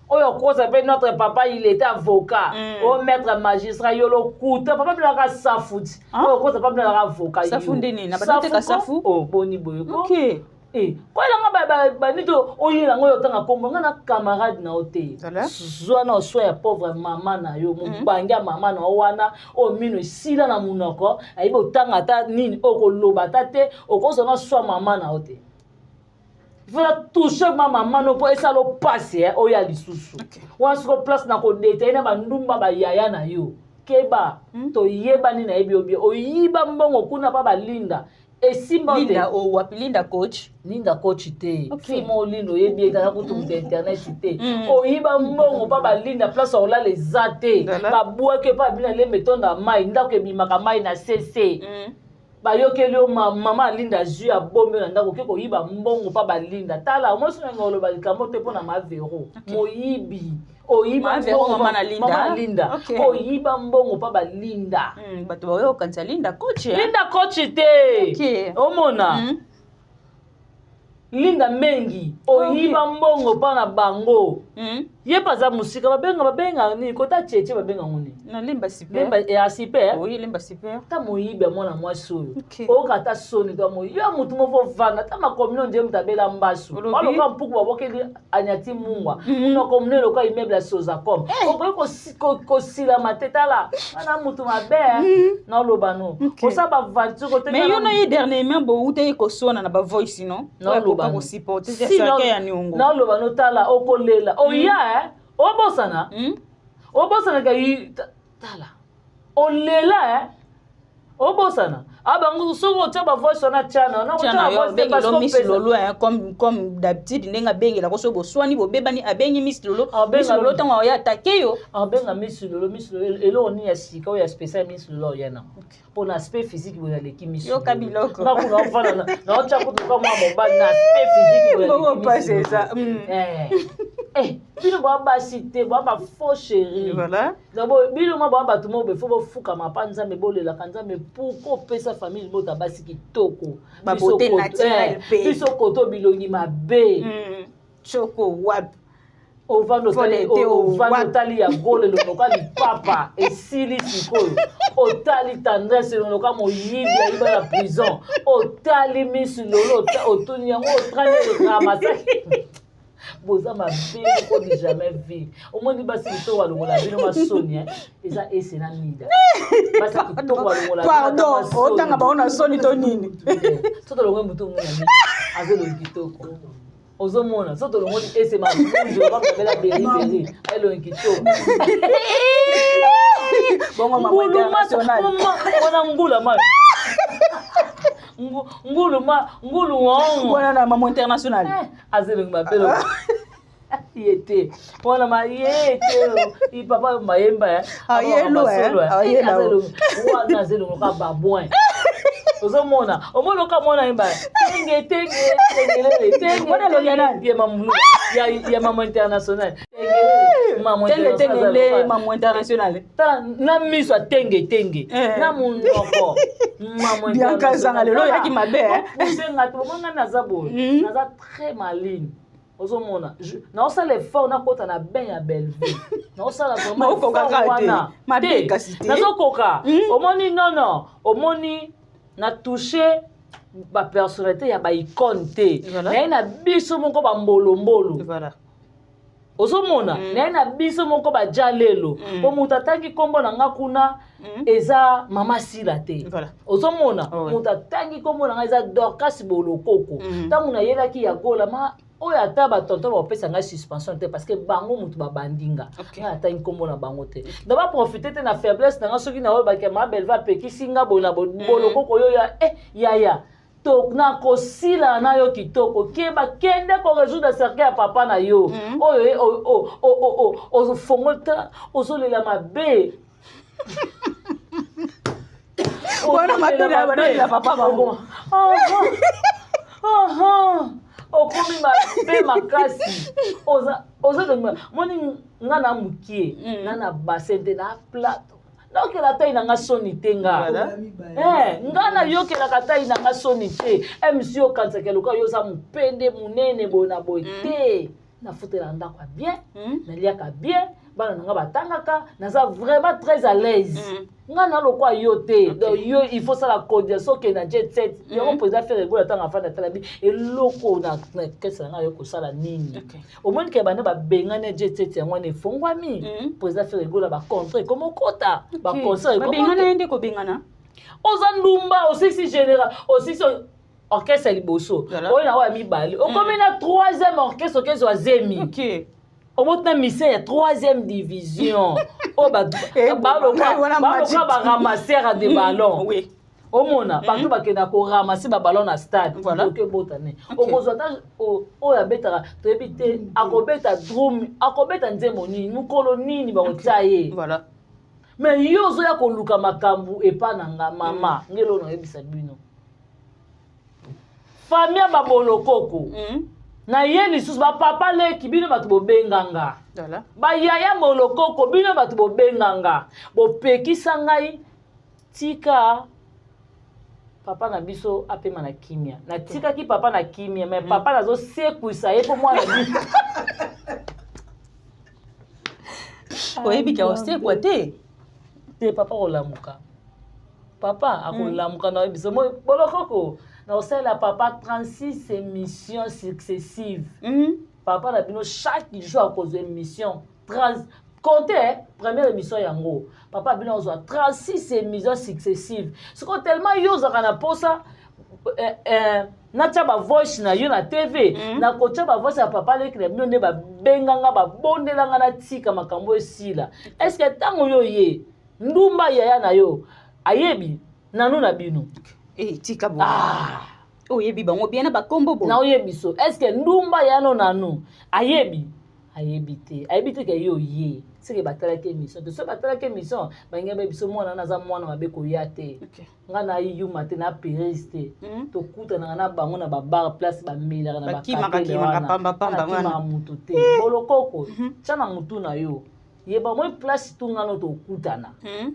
Oyo koza pe notre papa il était avocat. O maître magistrat yolo kuta papa bino ka safuti. Oyo koza papa bino ka avocat. Safunde nini? Na ba te ka safu? Oh boni boyoko. OK. Kwa ilanga ba nito oyela ngoyo tanga kombo ngana camarade na ote. Zwa na so ya pauvre mama na yo mubanga mama na wana o mino sila na munoko ayibo tanga ta nini okoloba tate okozo na so mama na ote. Voilà toucher ma maman no po esa lo passe oya lisusu. Wa so place na ko dete na bandumba ba yaya na yo. Keba to yeba ni na ebi obi oyiba mbongo kuna pa balinda. Linda o wapi Linda coach te fimo lindo yebi ekala kutu mu internet te oyiba mbongo pa balinda place ola les ate ba buake pa bina le metonda mai ndako ebimaka mai na CC ba yokeli o mama Linda ju ya bombe na ndako keko yiba mbongo pa balinda tala mo sona ngolo ba likambo te pona ma vero moyibi oyiba mama Linda oyiba mbongo pa balinda bato bayo kanisa Linda coach te omona Linda mengi oyiba mbongo pa na bango ye paza musika babenga ni kota cheche babenga ngoni na lemba super lemba ya super oui lemba super ta moyibe mwana mwasi oyo okata soni to moyi yo mutu mofo vanga ta makomino nje mutabela mbasu baloka mpuku babokeli anyati mungwa muno komino loka immeuble soza comme okoki kosila matetala wana mutu mabe na olobano osaba vantu kote mais yo na ye dernièrement bo ute kosona na ba voice non na olobano ko supporter c'est ya niongo na olobano tala okolela oya obosana obosana ka tala olela obosana abangu soko taba voice na chana na chana voice parce que Miss Lolo comme d'habitude ndenga bengela ko so bo swani bo bebani abengi Miss Lolo tango ya attaquer yo abenga Miss Lolo elo ni ya sika o ya spécial Miss Lolo yana pour l'aspect physique bo ya leki Miss yo kabiloko na kuna ofana na ocha kutu kwa mwa na aspect physique bo ya leki passer ça bino ba cité ba faux chéri voilà d'abord bino ma ba tout mo be fo bo fuka mapanza me bolela kanza me pour pesa famille bota basi kitoko ba beauté naturelle biso koto bilongi mabe choko wap ovando tali ya gole loka lipapa esili sikoyo otali tendresse loka moyibi ayiba la prison otali Miss Lolo otuni yango otrane ramasaki boza mabe ko di jamais vu au moins basi to walongola bino masoni eza esena nida basi to walongola pardon otanga baona soni to nini soto longo mutu mwana ni azelo kitoko ozomona soto longo ese mamunjo ba bela beri elo kitoko bongo mama international mwana ngula ma ngulu wong wana na mama international azelo mabelo yete wana ma yete i papa mayemba ayelo ayelo wana azelo ka babouin ozomona omona ka mona imba tenge wana lo yana ya mama international mama international na miso tenge na munoko mama Bianca Zanga lelo yaki mabe senga to manga nazabo naza très maligne ozomona na osala effort na kota na bain ya Belleville na osala vraiment wana mabe kasite nazokoka omoni non omoni na toucher ba personnalité ya ba icône te na na biso moko ba mbolo voilà ozomona na biso moko ba jalelo po mutatangi kombo na nga kuna eza mama sila te ozomona mutatangi kombo na nga eza Dorcas Bolokoko tangu na yelaki ya gola ma oyo ata batonto bapesa ngai suspension te parce que bango mutu babandinga ngai atangi kombo na bango te daba profite te na faiblesse na nga soki na oyo bakema Belleville apekisi nga boye na Bolokoko oyo yaya na kosila na yo kitoko keba kende ko résoudre cercle ya papa na yo oyo ozofongota ozolela mabe wana mabe na papa bango okomi mabe makasi ozolema moni nga na mukie nga na bassin te na plateau nakela tai na nga soni te nga nga na yokelaka tai na nga soni te mc okanisaka eloka yo oza mopende monene boye na boye te nafutela ndako ya bien naliaka bien bana na nga batangaka naza vraiment très à l'aise nga na lokwa yo te donc yo il faut sala coordination ke na jet set yango président faire regola tanga afanda tala bi eloko na kesa nga yo kosala nini omoni ke bana babengane jet set yango ne fongwami président faire regola ba contre comme okota ba conseil comme babengana ende ko bengana oza ndumba osisi général osisi orchestre liboso oyo na wa mibali okomi na 3e orchestre orchestre wa zemi au moins na mission ya 3e division o ba ramasser de ballons omona bato bakenda ko ramasser ba ballons na stade ok botane okozwa ta o ya betaka toyebi te akobeta drum akobeta nzembo nini mukolo nini bakotia ye voilà mais yo ozoya koluka makambo epa na nga mama ngelo na yebisa bino famille ba Bolokoko na ye lisusu bapapa leki bino bato bobenganga bayaya Bolokoko bino bato bobenganga bopekisa ngai tika papa na biso apema na kimia na tika ki papa na kimia mais papa nazo sekwisa ye po mwana biso oyebi ka oste kwa te te papa olamuka papa akolamuka na biso mo bolokoko na osala papa 36 émissions successives papa na bino chaque jour à cause émission comptez première émission yango papa bino ozwa 36 émissions successives siko tellement yozaka na posa natia ba voice na yo na TV na kotia ba voice ya papa lekile bino nde ba benganga ba bondelanga na tika makambo esila est-ce que tango yo ye ndumba yaya na yo ayebi nanu na bino tika bo oyebi bango bien na bakombo bo na oyebi so est-ce que ndumba yano nanu ayebi te ke yo ye seke batalaki émission te so batalaki émission bangembe biso mwana naza mwana mabe koya te nga na yuma te na périsse te tokutanaka na bango na babar place bamelaka na bakima mutu te bolokoko tia na mutu na yo yeba moi place tungano tokutana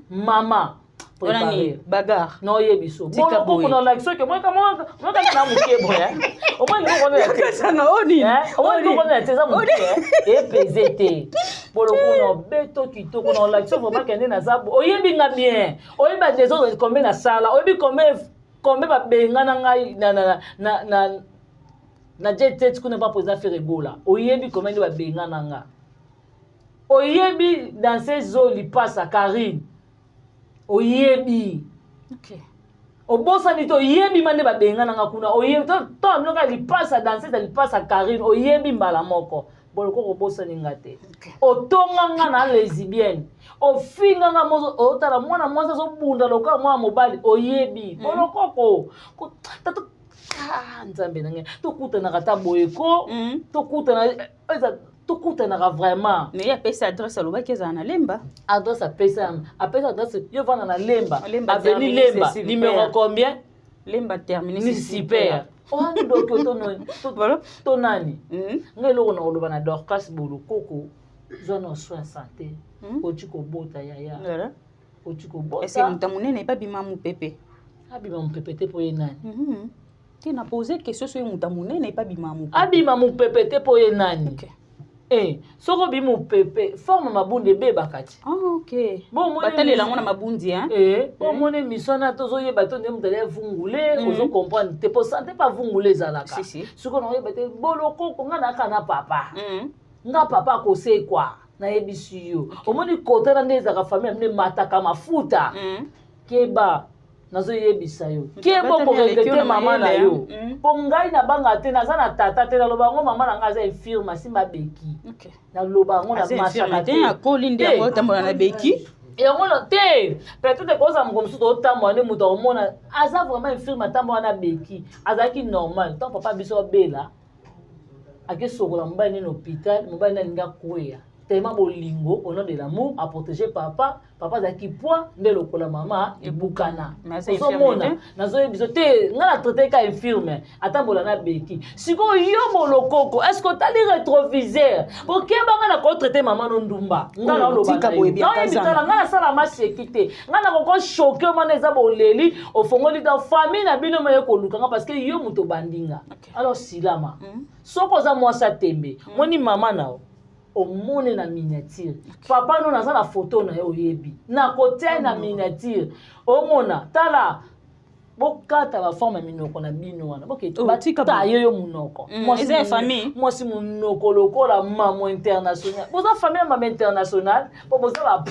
mama préparé bagarre no yebi so bolokoko na like so ke moi kama na mukebo ya au moins nous on est kasanga oni au moins nous on est teza muke et pesete bolokoko na beto kitoko na like so vraiment kende na zabo oyebi nga bien oyeba des autres combien na sala oyebi combien ba benga na ngai na jet kuna pas poser faire rigola oyebi combien ba benga na nga oyebi dans ces eaux li passe à Karine oyebi obosa ni to oyebi mande ba benga na nga kuna oyebi to mnoka li passe à danser li passe à Karine oyebi mbala moko boloko obosa ni ngate otonga nga na lesbienne ofinga nga mozo otala mwana mwanza zo bunda loka mwa mobali oyebi boloko ko tato nzambe nange tokutana kata boyeko tokutana vraiment mais ya pesa adresse alobaki eza na lemba adresse apesa adresse yo vana na lemba aveni lemba numéro combien lemba terminé ni super oani doki to nani ngai loko na koloba na Dorcas bolokoko zona soin santé oti kobota yaya oti kobota est-ce que muta munene pa bima mupepe abima mupepe te po ye nani qui n'a posé question sur muta munene pa bima mupepe abima mupepe te po ye nani soko bimu pepe forme mabunde be bakati ok batale lango na mabundi bon mone misona tozo yeba to ndem tele vungule ozo comprendre te po santé pas vungule zalaka soko na yeba te boloko ko ngana kana papa nga papa ko se kwa na yebisi yo omoni kotana ndeza ka famille mne mataka mafuta keba nazo yebisa yo kebo ko regretter mama na yo po ngai na banga te naza na tata te na loba ngo mama na nga za infirme simba beki na loba ngo na masha na te ya kolinde ya kotambola na beki yango na te peut-être ko za mkomsu to tambo ne muto omona aza vraiment infirme tambo na beki azaki normal tant papa biso bela ake sokola mbani na hôpital mbani na linga koya tellement bolingo au nom de l'amour à protéger papa zaki poids nde lokola mama ebukana ozomona nazoye biso te nga na traité ka infirme atambola na beki siko yo bolokoko est-ce que tali rétroviseur pour keba nga na ko traité mama no ndumba nga na loba nga na sala maseki te nga na ko choquer mana eza boleli ofongoli ka famille na bino maye ko lukanga parce que yo muto bandinga alors silama soko za mwasa tembe moni mama nao omone na miniature papa no naza na photo na yo yebi na kote na miniature omona tala bokata ba forme minoko na bino wana boketa yo munoko eza famille mwasi munoko lokola mamo international boza famille mamo international po boza ba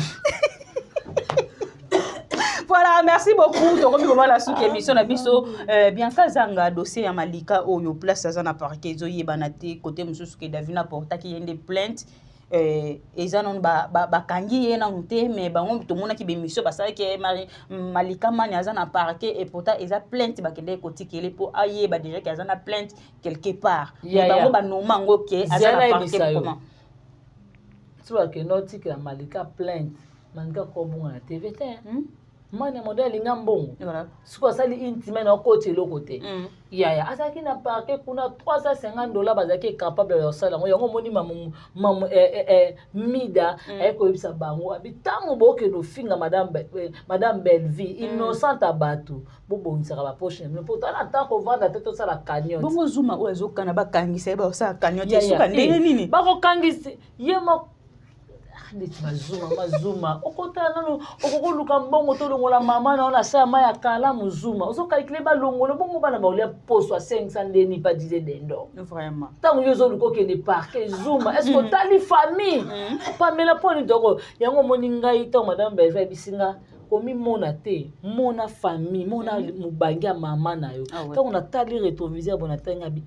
Voilà, merci beaucoup. Donc, on va la souke émission na biso bien kazanga dossier ya malika oyo place za na parquet zo yebanate côté mususu ke Davina porta ki yende plainte eza non ba kangi ye na nte mais bango to mona ki be mission basala ke malika mani aza na parquet et pourtant eza plainte ba kende côté kele po aye ba déjà que aza na plainte quelque part bango ba nomango ke aza na parquet comment tu vois que noti que malika plainte malika ko bunga na TV te mane modèle ngambongo siko sali intime na côté le côté yaya azaki na parquet kuna $350 bazaki capable de sala yango moni mamu mida eko ibisa bango abitango boke no finga madame Belleville innocente abatu bobongisa ba poche mais pourtant na tant ko vendre tete sala cagnotte bongo zuma o ezokana ba kangisa ba sala cagnotte suka ndenge nini ba ko kangisa yemo ndeti mazuma okota nano okokoluka mbongo tolongola mama na ona sa ma ya kala muzuma ozokalkile balongolo bongo bana baolia poso a 500 ndeni pa disait dendo vraiment tango yo zoluko kende parke zuma est-ce que tali famille pamela poni doko yango moni ngai to madame beva bisinga komi mona te mona famille mona mubangi ya mama na yo tango na tali rétroviseur bona tanga bi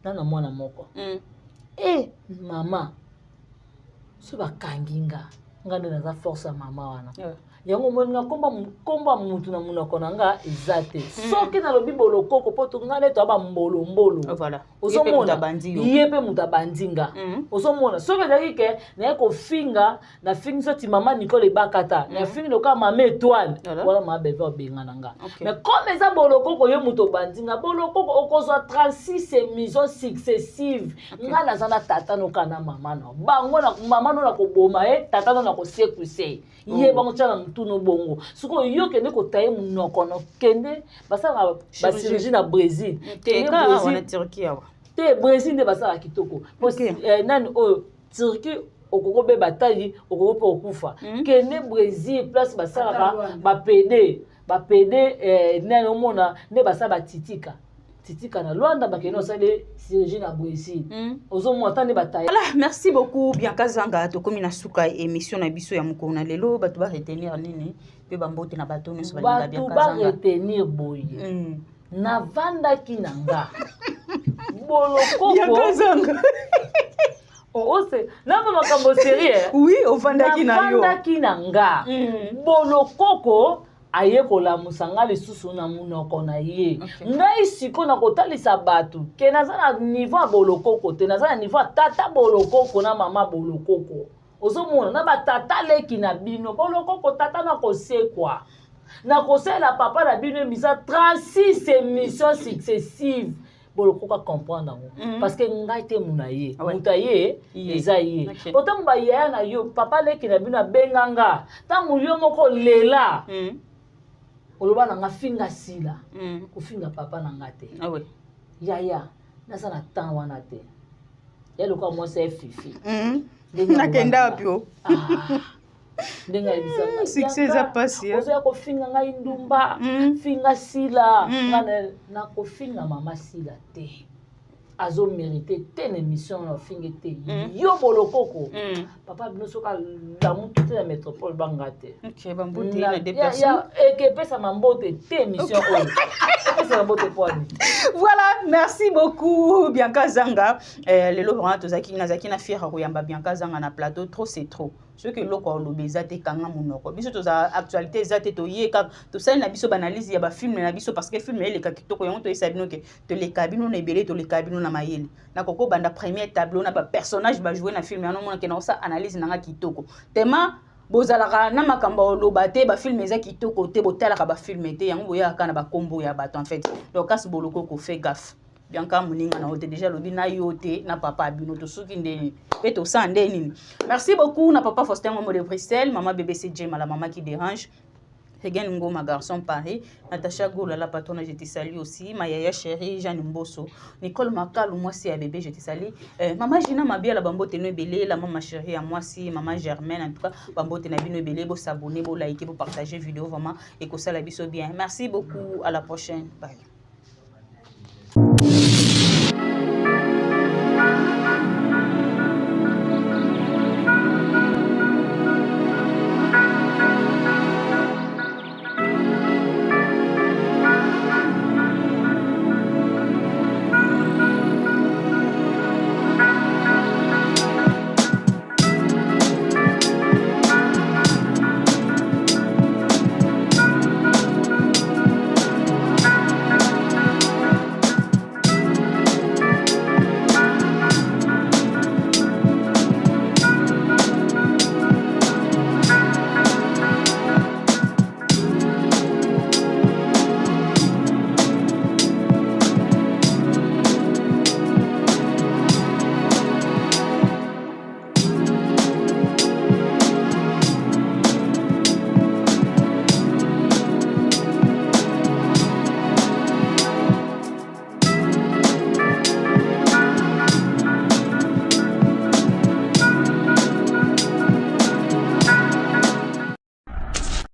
nana mwana moko mama so bakanginga ngande naza force ya mama wana yango moninga komba mutu na munoko na nga eza te soki nalobi bolokoko po tongane to aba mbolo ozomona ye mpe mutu abandinga ozomona soki ezalaki ke naye kofinga na fingi soti mama Nicole ebakata na fingi loka mama étoile wala mama beve obenga na nga mais comme eza bolokoko ye mutu obandinga bolokoko okozwa 36 émissions successives nga naza na tata noka na mama na bango na mama no na koboma tata no na kosekuse ye bango tshana tuno bongo siko yo kende ko taye munoko no kende basala ba chirurgie na Brésil kende Brésil Turquie te Brésil nde basala kitoko nani o Turquie okoko be batayi okoko pe okufa kende Brésil place basala ba PD nani omona nde basala batitika na Luanda bakeno sale chirurgie na Brésil ozomona tande bataye. Voilà, merci beaucoup Bianca Zanga to komi na suka émission na biso ya mukona lelo batu ba retenir nini pe bambote na bato nyonso balinga Bianca Zanga batu ba retenir boye na vanda kinanga bolokoko Bianca Zanga ose na ba makambo sérieux oui ovanda kinanga bolokoko aye kolamusa nga lisusu na munoko na ye ngai siko na kotalisa bato ke naza na niveau ya bolokoko te naza na niveau ya tata bolokoko na mama bolokoko ozomona na batata leki na bino bolokoko tata na kosekwa na kosela papa na bino emisa 36 émissions successives bolokoko a comprendre yango parce que ngai te muna ye muta ye eza ye otango bayaya na yo papa leki na bino abenganga ntango yo moko lela oloba na nga finga sila kofinga papa na nga te yaya naza na temps wana te ya lokola mwasi ya fifi nakenda apio ndenge ayebisanga succès eza pasi ozoya kofinga ngai ndumba finga sila nga na kofinga mama sila te azo mérité te na émission na finge te yo bolokoko papa bino soka lamu te na métropole banga te OK bambote na deux personnes ekepesa mambote te émission oyo ekepesa mambote poni. Voilà, merci beaucoup Bianca Zanga lelo vraiment tozaki na fiera koyamba Bianca Zanga na plateau trop c'est trop ce que loko olobeza te kanga munoko biso toza actualité zate to yeka to sala na biso banalize ya ba film na biso parce que film ele ka kitoko yango to esabino ke to le kabino na ebele to le kabino na mayele na koko banda premier tableau na ba personnage ba jouer na film ya no mona ke na sa analyse na nga kitoko tema bozalaka na makambo oloba te ba film eza kitoko te botalaka ba film te yango boya kana ba kombo ya bato en fait donc kasi boloko ko fait gaffe Bianca Muninga na hote déjà lobi na yote na papa abino to suki ndeni pe to sa ndeni. Merci beaucoup na papa Faustin Ngombo de Bruxelles, maman BBC Jema la maman qui dérange. Hegen Ngo ma garçon Paris, Natacha Goula la patronne je te salue aussi, ma yaya chérie Jeanne Mbosso, Nicole Makal moi si à bébé je te salue. Maman Gina Mabia la bambote no belé, la maman chérie à moi si maman Germaine en tout cas bambote na bino belé, bo s'abonner, bo liker, bo partager vidéo vraiment et que ça la biso bien. Merci beaucoup, à la prochaine. Bye.